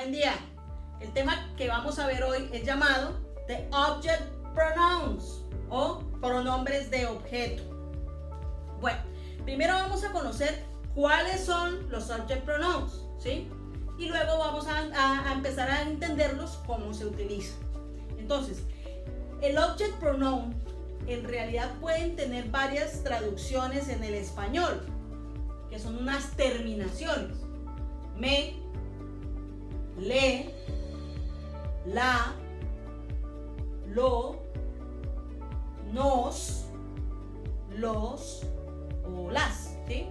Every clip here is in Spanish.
buen día. El tema que vamos a ver hoy es llamado The Object Pronouns o pronombres de objeto. Bueno, primero vamos a conocer cuáles son los Object Pronouns, ¿sí? Y luego vamos a empezar a entenderlos, cómo se utilizan. Entonces, el Object Pronoun en realidad pueden tener varias traducciones en el español, que son unas terminaciones. Me, le, la, lo, nos, los o las, ¿sí?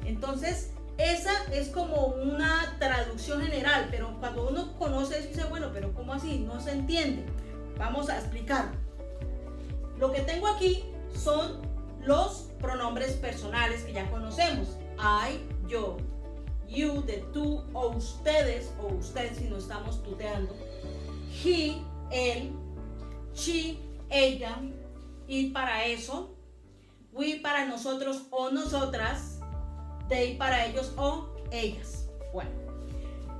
Entonces, esa es como una traducción general, pero cuando uno conoce eso dice, bueno, pero ¿cómo así? No se entiende. Vamos a explicar. Lo que tengo aquí son los pronombres personales que ya conocemos. I, yo, you, de tú o ustedes si no estamos tuteando. He, él, she, ella, it para eso, we para nosotros o nosotras, they para ellos o ellas. Bueno,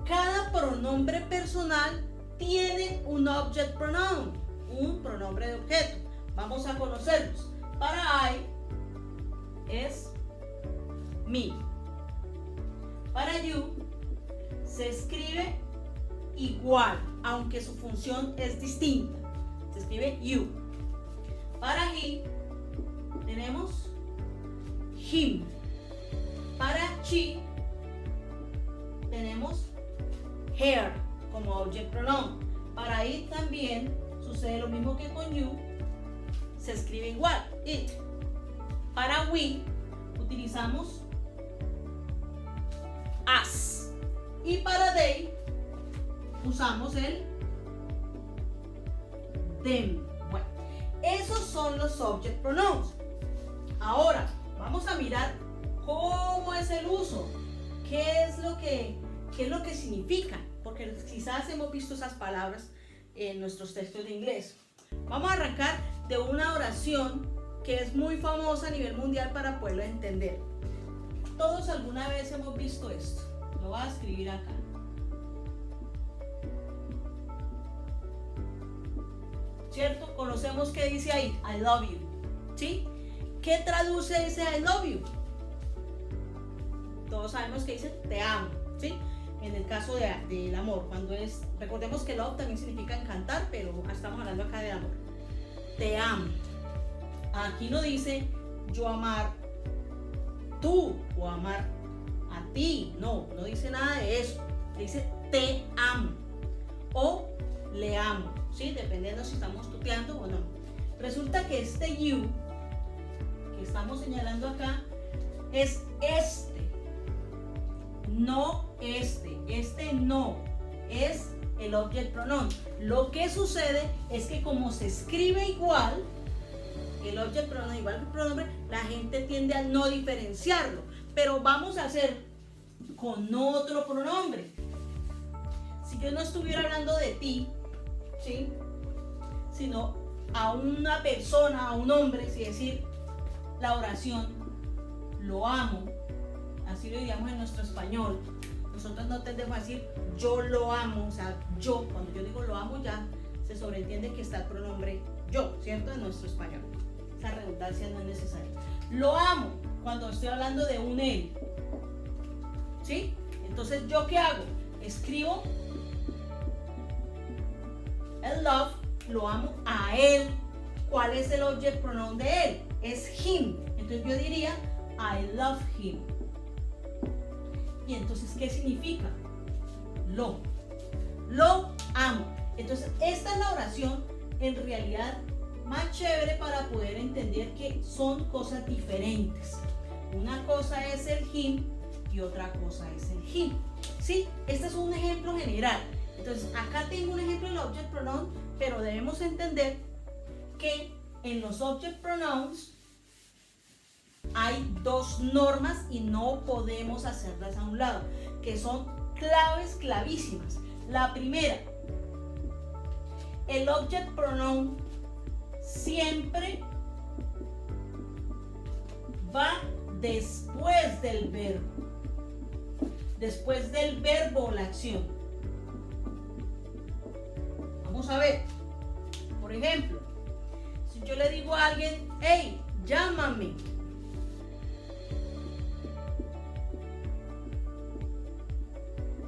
cada pronombre personal tiene un object pronoun, un pronombre de objeto. Vamos a conocerlos. Para I es me. Para you se escribe igual, aunque su función es distinta. Se escribe you. Para he tenemos him. Para she tenemos her como object pronoun. Para it también sucede lo mismo que con you, se escribe igual, it. Para we utilizamos us. Y para they usamos el them. Bueno, esos son los object pronouns. Ahora vamos a mirar cómo es el uso, qué es lo que significa, porque quizás hemos visto esas palabras en nuestros textos de inglés. Vamos a arrancar de una oración que es muy famosa a nivel mundial para poderlo entender. Todos alguna vez hemos visto esto. Lo voy a escribir acá. ¿Cierto? Conocemos qué dice ahí, I love you. ¿Sí? ¿Qué traduce ese I love you? Todos sabemos que dice te amo, ¿sí? En el caso del amor, recordemos que love también significa encantar, pero estamos hablando acá de amor. Te amo. Aquí no dice yo amar tú o amar a ti, no dice nada de eso. Dice te amo o le amo, ¿sí? Dependiendo si estamos tuteando o no. Resulta que este you que estamos señalando acá es este. No este no es el object pronoun. Lo que sucede es que como se escribe igual, el object pronoun igual que el pronombre, la gente tiende a no diferenciarlo. Pero vamos a hacer con otro pronombre. Si yo no estuviera hablando de ti, ¿sí? Sino a una persona, a un hombre, si decir la oración, lo amo, así lo diríamos en nuestro español. Nosotros no tendemos a decir yo lo amo, o sea, yo, cuando yo digo lo amo ya se sobreentiende que está el pronombre yo, ¿cierto? En nuestro español. Esa redundancia no es necesaria. Lo amo cuando estoy hablando de un él, ¿sí? Entonces, ¿yo qué hago? Escribo el love, lo amo a él. ¿Cuál es el object pronoun de él? Es him. Entonces yo diría I love him. Y entonces, ¿qué significa? Lo amo. Entonces, esta es la oración en realidad más chévere para poder entender que son cosas diferentes. Una cosa es el him y otra cosa es el him. ¿Sí? Este es un ejemplo general. Entonces, acá tengo un ejemplo del object pronoun, pero debemos entender que en los object pronouns hay dos normas y no podemos hacerlas a un lado, que son clavísimas. La primera, el object pronoun siempre va después del verbo o la acción. Vamos a ver. Por ejemplo, si yo le digo a alguien, hey, llámame.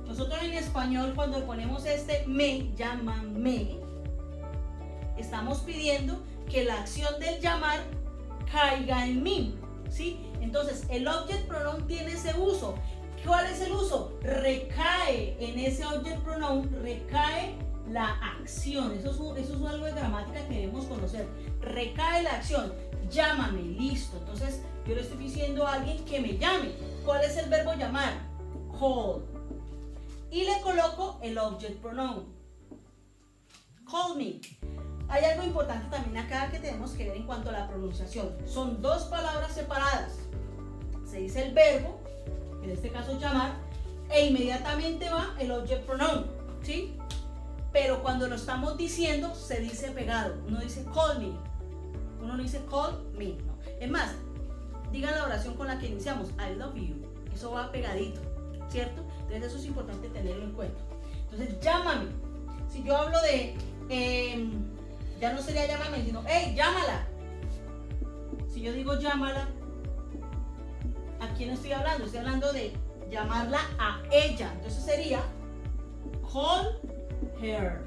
Nosotros en español, cuando ponemos me, llámame, estamos pidiendo que la acción del llamar caiga en mí, ¿sí? Entonces, el object pronoun tiene ese uso. ¿Cuál es el uso? Recae en ese object pronoun, recae la acción. Eso es algo de gramática que debemos conocer. Recae la acción. Llámame, listo. Entonces, yo le estoy diciendo a alguien que me llame. ¿Cuál es el verbo llamar? Call. Y le coloco el object pronoun. Call me. Hay algo importante también acá que tenemos que ver en cuanto a la pronunciación. Son dos palabras separadas. Se dice el verbo, en este caso llamar, e inmediatamente va el object pronoun, ¿sí? Pero cuando lo estamos diciendo, se dice pegado. Uno dice call me. Uno no dice call me, no. Es más, digan la oración con la que iniciamos, I love you. Eso va pegadito, ¿cierto? Entonces eso es importante tenerlo en cuenta. Entonces, llámame. Si yo hablo de, ya no sería llámame, sino, hey, llámala. Si yo digo llámala, ¿a quién estoy hablando? Estoy hablando de llamarla a ella. Entonces sería call her.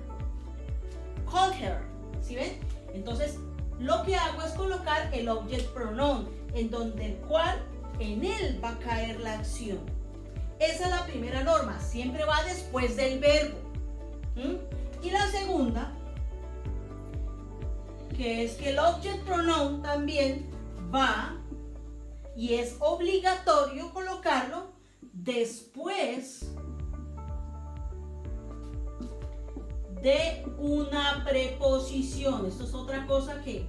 Call her. ¿Sí ven? Entonces, lo que hago es colocar el object pronoun, en donde el cual, en él va a caer la acción. Esa es la primera norma. Siempre va después del verbo. Y la segunda, que es que el object pronoun también va, y es obligatorio colocarlo después de una preposición. Esto es otra cosa que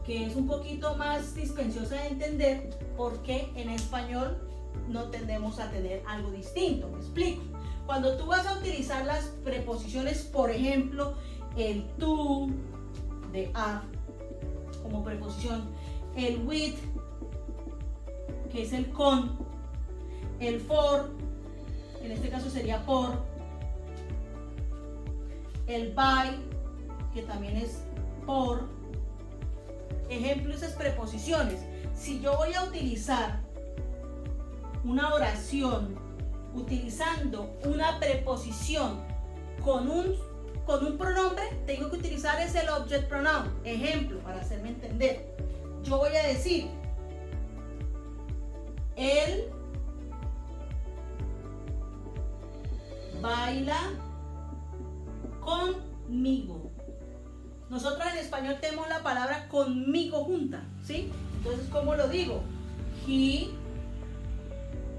es un poquito más dispendiosa de entender, porque en español no tendemos a tener algo distinto. Me explico. Cuando tú vas a utilizar las preposiciones, por ejemplo, el to de a como preposición, el with, que es el con, el for, en este caso sería por, el by, que también es por. Ejemplo, esas preposiciones. Si yo voy a utilizar una oración utilizando una preposición con un pronombre, tengo que utilizar ese el object pronoun. Ejemplo, para hacerme entender, yo voy a decir, él baila conmigo. Nosotros en español tenemos la palabra conmigo junta, ¿sí? Entonces, ¿cómo lo digo? He,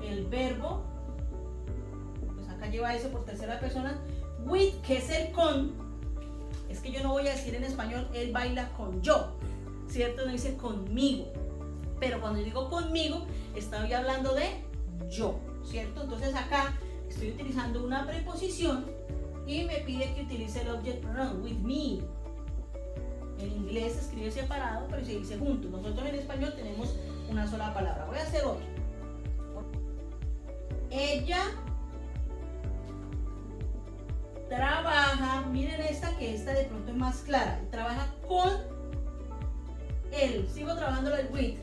el verbo, pues acá lleva ese por tercera persona, with, que es el con. Es que yo no voy a decir en español, él baila con yo, ¿cierto? No dice conmigo. Pero cuando digo conmigo, estoy hablando de yo, ¿cierto? Entonces acá estoy utilizando una preposición y me pide que utilice el object pronoun, with me. En inglés se escribe separado, pero se dice junto. Nosotros en español tenemos una sola palabra. Voy a hacer otro. Ella trabaja, miren esta, que esta de pronto es más clara. Trabaja con él. Sigo trabajando el with.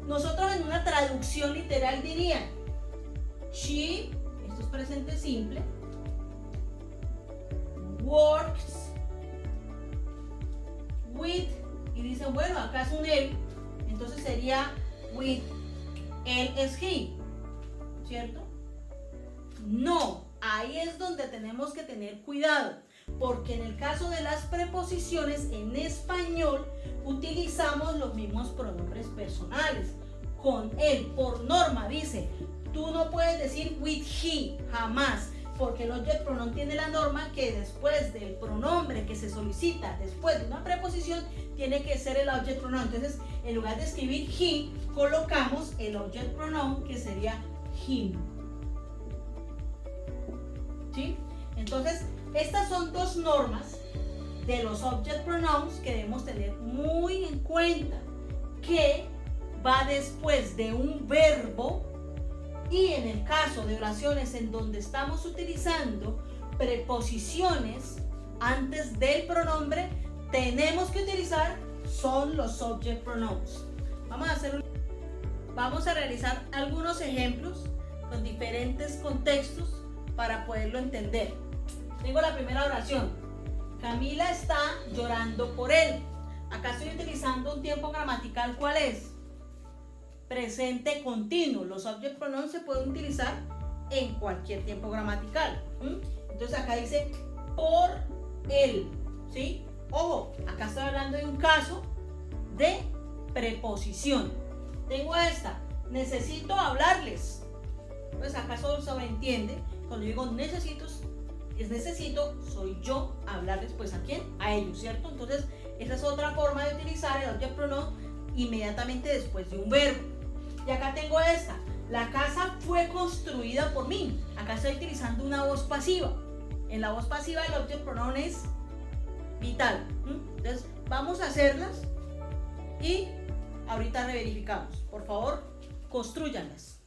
Nosotros en una traducción literal dirían, she, esto es presente simple, works with, y dicen, bueno, acá es un él, entonces sería with, él es he, ¿cierto? No, ahí es donde tenemos que tener cuidado, porque en el caso de las preposiciones en español utilizamos los mismos pronombres personales. Con él, por norma, dice, tú no puedes decir with he, jamás, porque el object pronoun tiene la norma que después del pronombre que se solicita, después de una preposición, tiene que ser el object pronoun. Entonces, en lugar de escribir he, colocamos el object pronoun que sería him. ¿Sí? Entonces, estas son dos normas de los object pronouns que debemos tener muy en cuenta, que va después de un verbo. Y en el caso de oraciones en donde estamos utilizando preposiciones antes del pronombre tenemos que utilizar son los subject pronouns. Vamos a realizar algunos ejemplos con diferentes contextos para poderlo entender. Tengo la primera oración. Camila está llorando por él. Acá estoy utilizando un tiempo gramatical. ¿Cuál es? Presente continuo. Los subject pronouns se pueden utilizar en cualquier tiempo gramatical. Entonces acá dice por él, ¿sí? Ojo, acá estoy hablando de un caso de preposición. Tengo esta, necesito hablarles. Pues acá solo sobreentiende, cuando digo necesito, soy yo hablarles, pues ¿a quién? A ellos, ¿cierto? Entonces, esa es otra forma de utilizar el object pronoun inmediatamente después de un verbo. Y acá tengo esta, la casa fue construida por mí. Acá estoy utilizando una voz pasiva. En la voz pasiva el object pronoun es vital. Entonces, vamos a hacerlas y ahorita reverificamos. Por favor, constrúyanlas.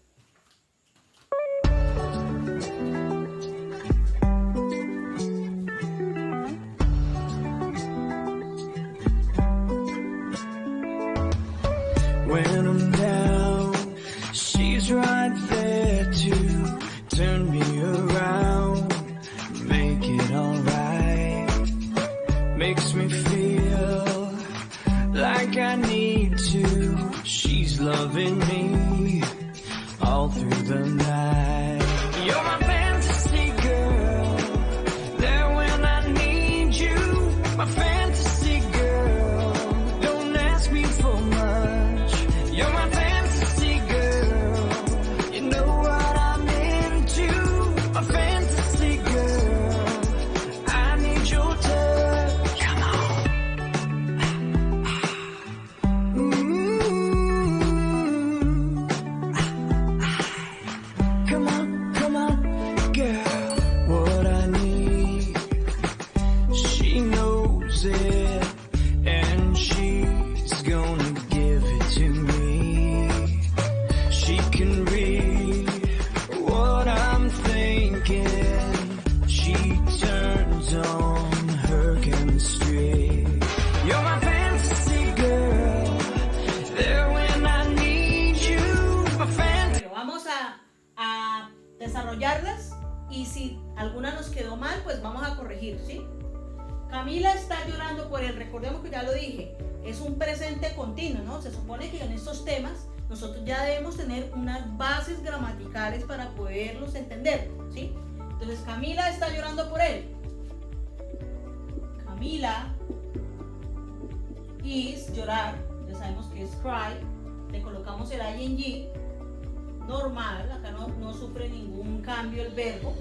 When I'm down, she's right there to turn me around, make it alright, makes me feel like I need to. She's loving me all through the night. You're my fantasy girl, there when I need you. My fantasy girl, don't ask me for much. You're my fantasy girl, you know what I'm into. My fantasy girl, I need your touch. Come on. Come on, girl. What I need, she knows it, and she's gonna give it to me. She can read what I'm thinking. She turns on her chemistry. You're my fantasy girl, there when I need you. My fantasy. Pero vamos a desarrollarlas y si alguna nos quedó mal, pues vamos a corregir, ¿sí? Camila está llorando por él. Recordemos que ya lo dije, es un presente continuo, ¿no? Se supone que en estos temas nosotros ya debemos tener unas bases gramaticales para poderlos entender, ¿sí? Entonces, Camila está llorando por él. Camila is llorar, ya sabemos que es cry. Le colocamos el ing normal, acá no sufre ningún cambio el verbo.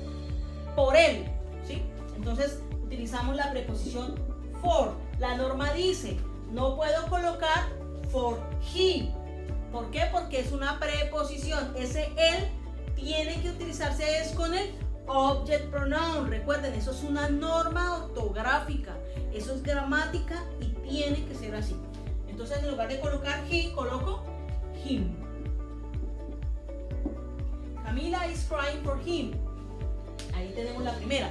Por él, ¿sí? Entonces, utilizamos la preposición for. La norma dice, no puedo colocar for he. ¿Por qué? Porque es una preposición. Ese él tiene que utilizarse es con el object pronoun. Recuerden, eso es una norma ortográfica. Eso es gramática y tiene que ser así. Entonces, en lugar de colocar he, coloco him. Camila is crying for him. Ahí tenemos la primera.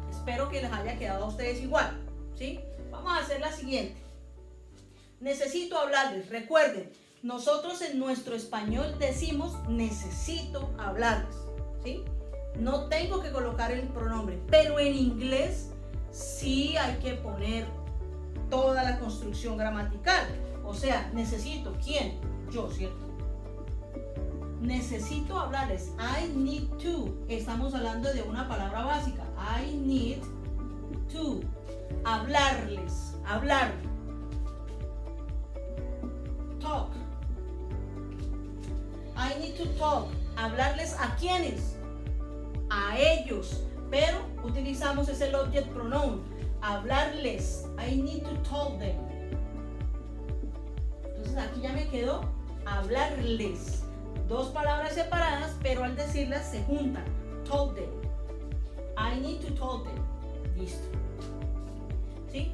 Espero que les haya quedado a ustedes igual, ¿sí? Vamos a hacer la siguiente. Necesito hablarles. Recuerden, nosotros en nuestro español decimos necesito hablarles, ¿sí? No tengo que colocar el pronombre, pero en inglés sí hay que poner toda la construcción gramatical. O sea, necesito, ¿quién? Yo, ¿cierto? Necesito hablarles. I need to. Estamos hablando de una palabra básica. I need to. Hablarles. Hablar. Talk. I need to talk. Hablarles a quiénes. A ellos. Pero utilizamos ese object pronoun. Hablarles. I need to talk them. Entonces aquí ya me quedó hablarles. Dos palabras separadas, pero al decirlas se juntan. Told them. I need to tell them. Listo. ¿Sí?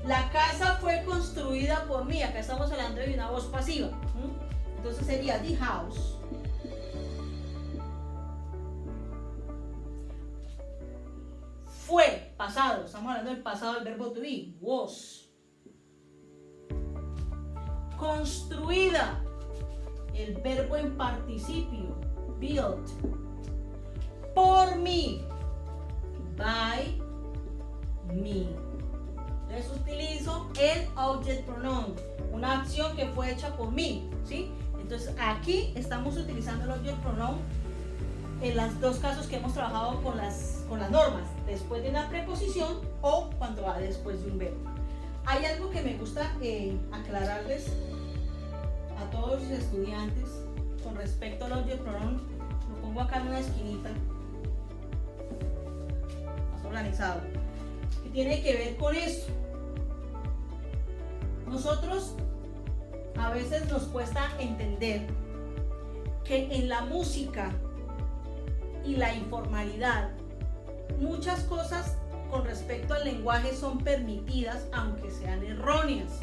La casa fue construida por mí. Acá estamos hablando de una voz pasiva. Entonces sería the house. Fue pasado, estamos hablando del pasado del verbo to be, was. Construida, el verbo en participio, built. Por mí, by me. Entonces utilizo el object pronoun, una acción que fue hecha por mí, ¿sí? Entonces aquí estamos utilizando el object pronoun en los dos casos que hemos trabajado con las normas, después de una preposición o cuando va después de un verbo. Hay algo que me gusta aclararles a todos los estudiantes con respecto al object pronoun. Lo pongo acá en una esquinita, más organizado, que tiene que ver con esto. Nosotros a veces nos cuesta entender que en la música y la informalidad muchas cosas con respecto al lenguaje son permitidas aunque sean erróneas.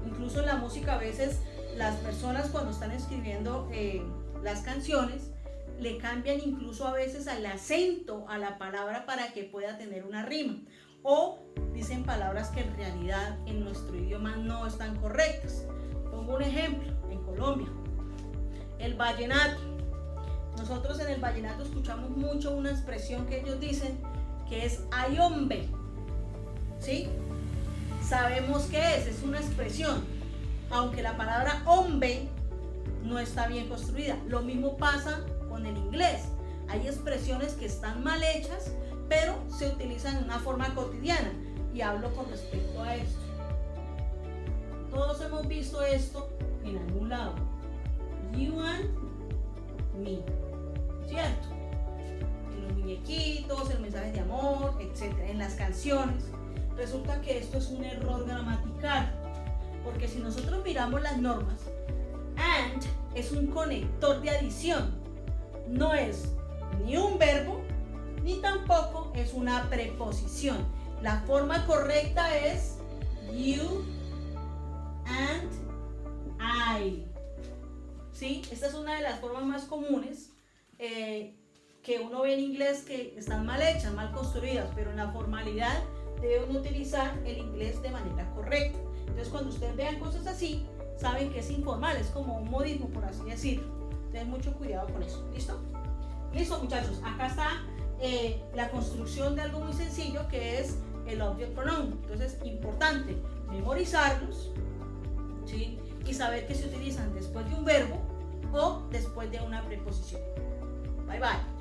Incluso en la música a veces las personas cuando están escribiendo las canciones le cambian incluso a veces el acento a la palabra para que pueda tener una rima, o dicen palabras que en realidad en nuestro idioma no están correctas. Pongo un ejemplo, en Colombia, el vallenato. Nosotros en el vallenato escuchamos mucho una expresión que ellos dicen que es ay hombre, ¿sí? Sabemos qué es una expresión, aunque la palabra hombre no está bien construida. Lo mismo pasa con el inglés. Hay expresiones que están mal hechas, pero se utilizan de una forma cotidiana, y hablo con respecto a esto. Todos hemos visto esto en algún lado. You and me, ¿cierto? En los muñequitos, en mensajes de amor, etc. En las canciones. Resulta que esto es un error gramatical, porque si nosotros miramos las normas, and es un conector de adición, no es ni un verbo ni tampoco es una preposición. La forma correcta es you and I, ¿sí? Esta es una de las formas más comunes que uno ve en inglés, que están mal hechas, mal construidas, pero en la formalidad debe uno utilizar el inglés de manera correcta. Entonces cuando ustedes vean cosas así, saben que es informal, es como un modismo, por así decirlo. Ten mucho cuidado con eso. ¿Listo? Listo, muchachos. Acá está la construcción de algo muy sencillo, que es el object pronoun. Entonces, importante memorizarlos, ¿sí? Y saber que se utilizan después de un verbo o después de una preposición. Bye bye.